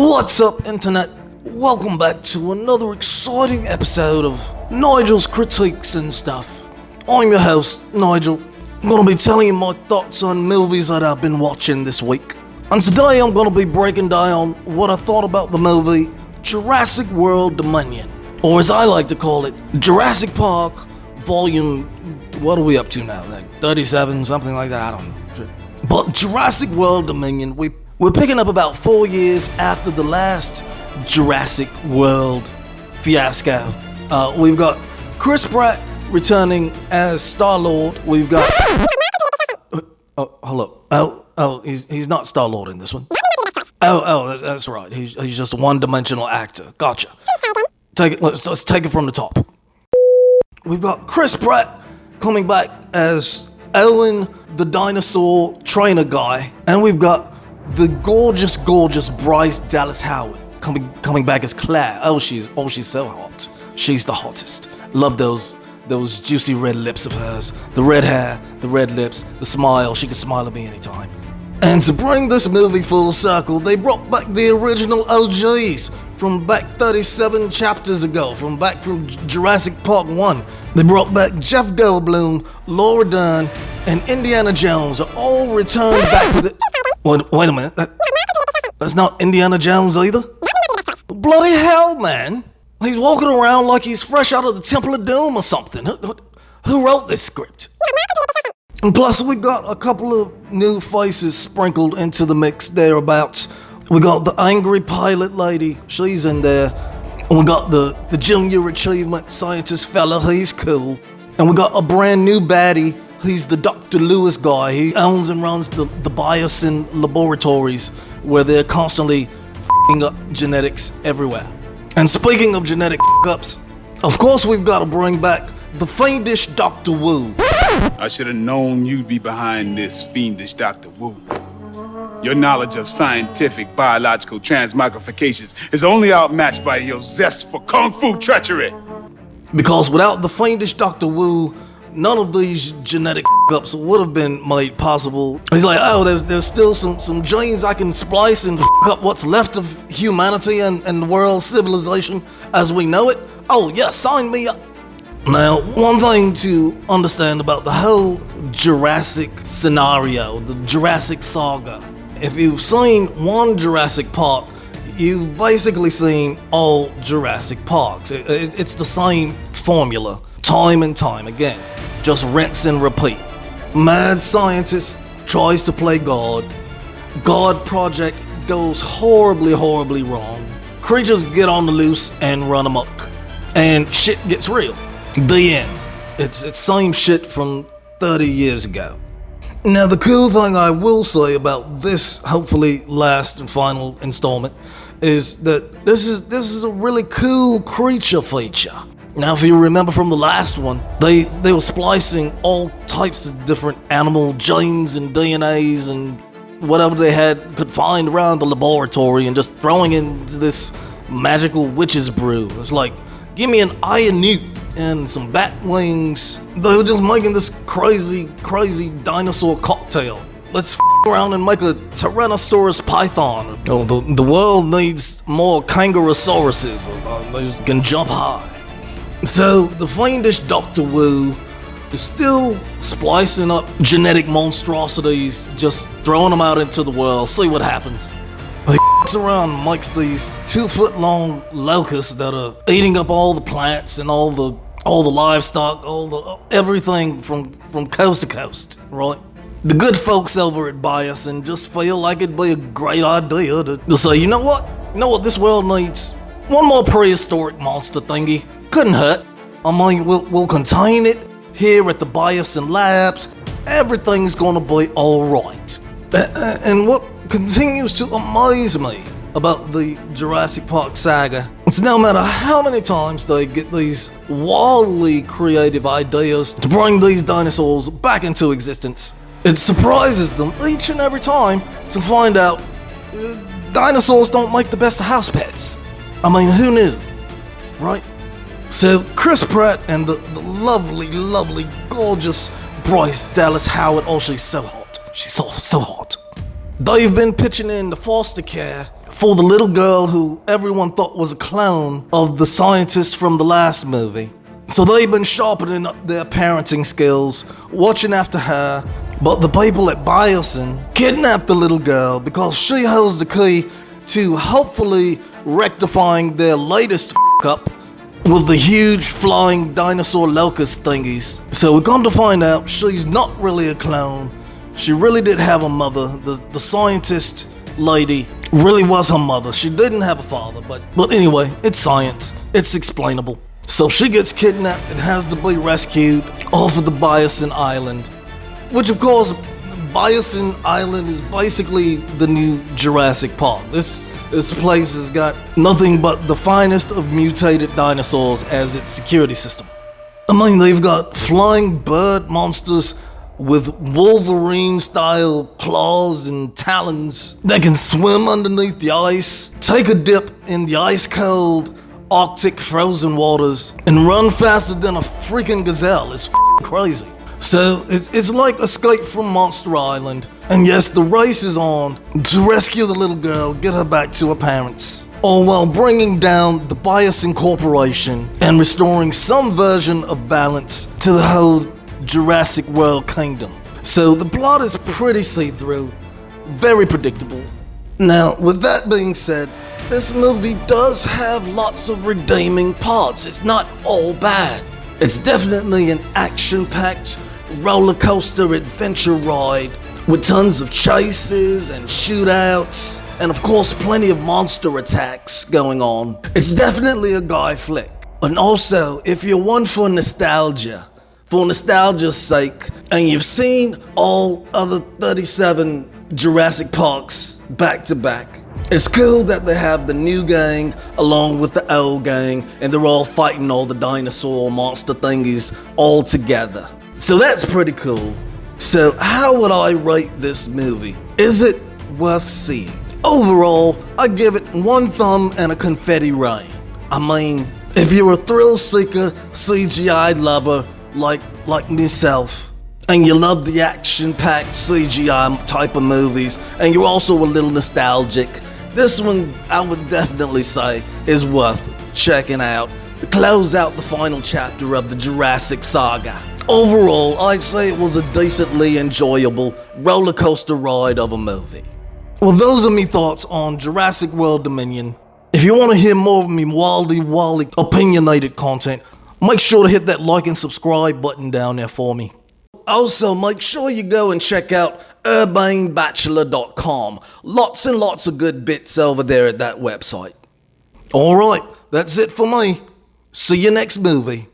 What's up, internet? Welcome back to another exciting episode of Nigel's Critiques and Stuff. I'm your host, Nigel. I'm gonna be telling you my thoughts on movies that I've been watching this week. And today I'm gonna be breaking down what I thought about the movie Jurassic World Dominion. Or as I like to call it, Jurassic Park Volume... What are we up to now? Like 37, something like that, I don't know. But Jurassic World Dominion, we're picking up about 4 years after the last Jurassic World fiasco. We've got Chris Pratt returning as Star-Lord. We've got... hold up. He's not Star-Lord in this one. That's right. He's just a one-dimensional actor. Gotcha. Let's take it from the top. We've got Chris Pratt coming back as Owen, the dinosaur trainer guy, and we've got the gorgeous Bryce Dallas Howard coming back as Claire. Oh, she's so hot. She's the hottest. Love those juicy red lips of hers. The red hair, the red lips, the smile. She can smile at me anytime. And to bring this movie full circle, they brought back the original OGs from back 37 chapters ago, from Jurassic Park 1. They brought back Jeff Goldblum, Laura Dern, and Indiana Jones are all returned back with it. Wait a minute. That's not Indiana Jones either? Bloody hell, man. He's walking around like he's fresh out of the Temple of Doom or something. Who wrote this script? And plus, we got a couple of new faces sprinkled into the mix thereabouts. We got the angry pilot lady, she's in there. And we got the junior achievement scientist fella, he's cool. And we got a brand new baddie, he's the Dr. Lewis guy. He owns and runs the Biosyn laboratories where they're constantly f***ing up genetics everywhere. And speaking of genetic f***ups, of course we've got to bring back the fiendish Dr. Wu. I should have known you'd be behind this fiendish Dr. Wu. Your knowledge of scientific biological transmogrifications is only outmatched by your zest for kung fu treachery. Because without the fiendish Dr. Wu, none of these genetic f***ups would have been made possible. He's like, oh, there's still some genes I can splice and f*** up what's left of humanity and the world civilization as we know it. Oh yeah, sign me up. Now, one thing to understand about the whole Jurassic scenario, the Jurassic saga, if you've seen one Jurassic Park, you've basically seen all Jurassic Parks. It's the same formula, time and time again. Just rinse and repeat. Mad scientist tries to play God. God project goes horribly wrong. Creatures get on the loose and run amok. And shit gets real. The end. It's same shit from 30 years ago. Now the cool thing I will say about this hopefully last and final installment is that this is a really cool creature feature. Now if you remember from the last one, they were splicing all types of different animal genes and DNAs and whatever they could find around the laboratory and just throwing into this magical witch's brew. It's like, give me an eye of newt and some bat wings. They were just making this crazy dinosaur cocktail. Let's f*** around and make a Tyrannosaurus python. Oh, the world needs more Kangurosauruses. They can jump high. So the fiendish Dr. Wu is still splicing up genetic monstrosities, just throwing them out into the world, see what happens. He f***s around and makes these 2-foot-long locusts that are eating up all the plants and all the livestock, everything from coast to coast, right? The good folks over at Biosyn just feel like it'd be a great idea to say, you know what this world needs? One more prehistoric monster thingy. Couldn't hurt. I mean, we'll contain it here at the Biosyn labs. Everything's gonna be alright. And what continues to amaze me about the Jurassic Park saga, it's no matter how many times they get these wildly creative ideas to bring these dinosaurs back into existence, it surprises them each and every time to find out dinosaurs don't make the best house pets. I mean, who knew, right? So Chris Pratt and the lovely, gorgeous Bryce Dallas Howard, oh, she's so hot. She's so hot. They've been pitching in the foster care for the little girl who everyone thought was a clone of the scientist from the last movie. So they've been sharpening up their parenting skills, watching after her, but the people at Biosyn kidnapped the little girl because she holds the key to hopefully rectifying their latest up with the huge flying dinosaur locust thingies. So we come to find out she's not really a clone. She really did have a mother. The scientist lady really was her mother. She didn't have a father, but anyway, it's science. It's explainable. So she gets kidnapped and has to be rescued off of the Biosyn Island. Which of course, Biosyn Island is basically the new Jurassic Park. This place has got nothing but the finest of mutated dinosaurs as its security system. I mean, they've got flying bird monsters with Wolverine-style claws and talons that can swim underneath the ice, take a dip in the ice-cold Arctic frozen waters, and run faster than a freaking gazelle. It's crazy. So it's like Escape from Monster Island. And yes, the race is on to rescue the little girl, get her back to her parents, all while bringing down the Biosyn Corporation and restoring some version of balance to the whole Jurassic World kingdom. So the plot is pretty see-through, very predictable. Now, with that being said, this movie does have lots of redeeming parts. It's not all bad. It's definitely an action-packed roller coaster adventure ride with tons of chases and shootouts, and of course plenty of monster attacks going on. It's definitely a guy flick. And also, if you're one for nostalgia's sake, and you've seen all other 37 Jurassic Parks back to back, it's cool that they have the new gang along with the old gang, and they're all fighting all the dinosaur monster thingies all together. So that's pretty cool. So how would I rate this movie? Is it worth seeing? Overall, I give it 1 thumb and a confetti rain. I mean, if you're a thrill-seeker, CGI lover like myself, and you love the action-packed CGI type of movies, and you're also a little nostalgic, this one I would definitely say is worth checking out to close out the final chapter of the Jurassic saga. Overall, I'd say it was a decently enjoyable roller coaster ride of a movie. Well, those are my thoughts on Jurassic World Dominion. If you want to hear more of me wally opinionated content, make sure to hit that like and subscribe button down there for me. Also, make sure you go and check out urbanebachelor.com. Lots and lots of good bits over there at that website. Alright, that's it for me. See you next movie.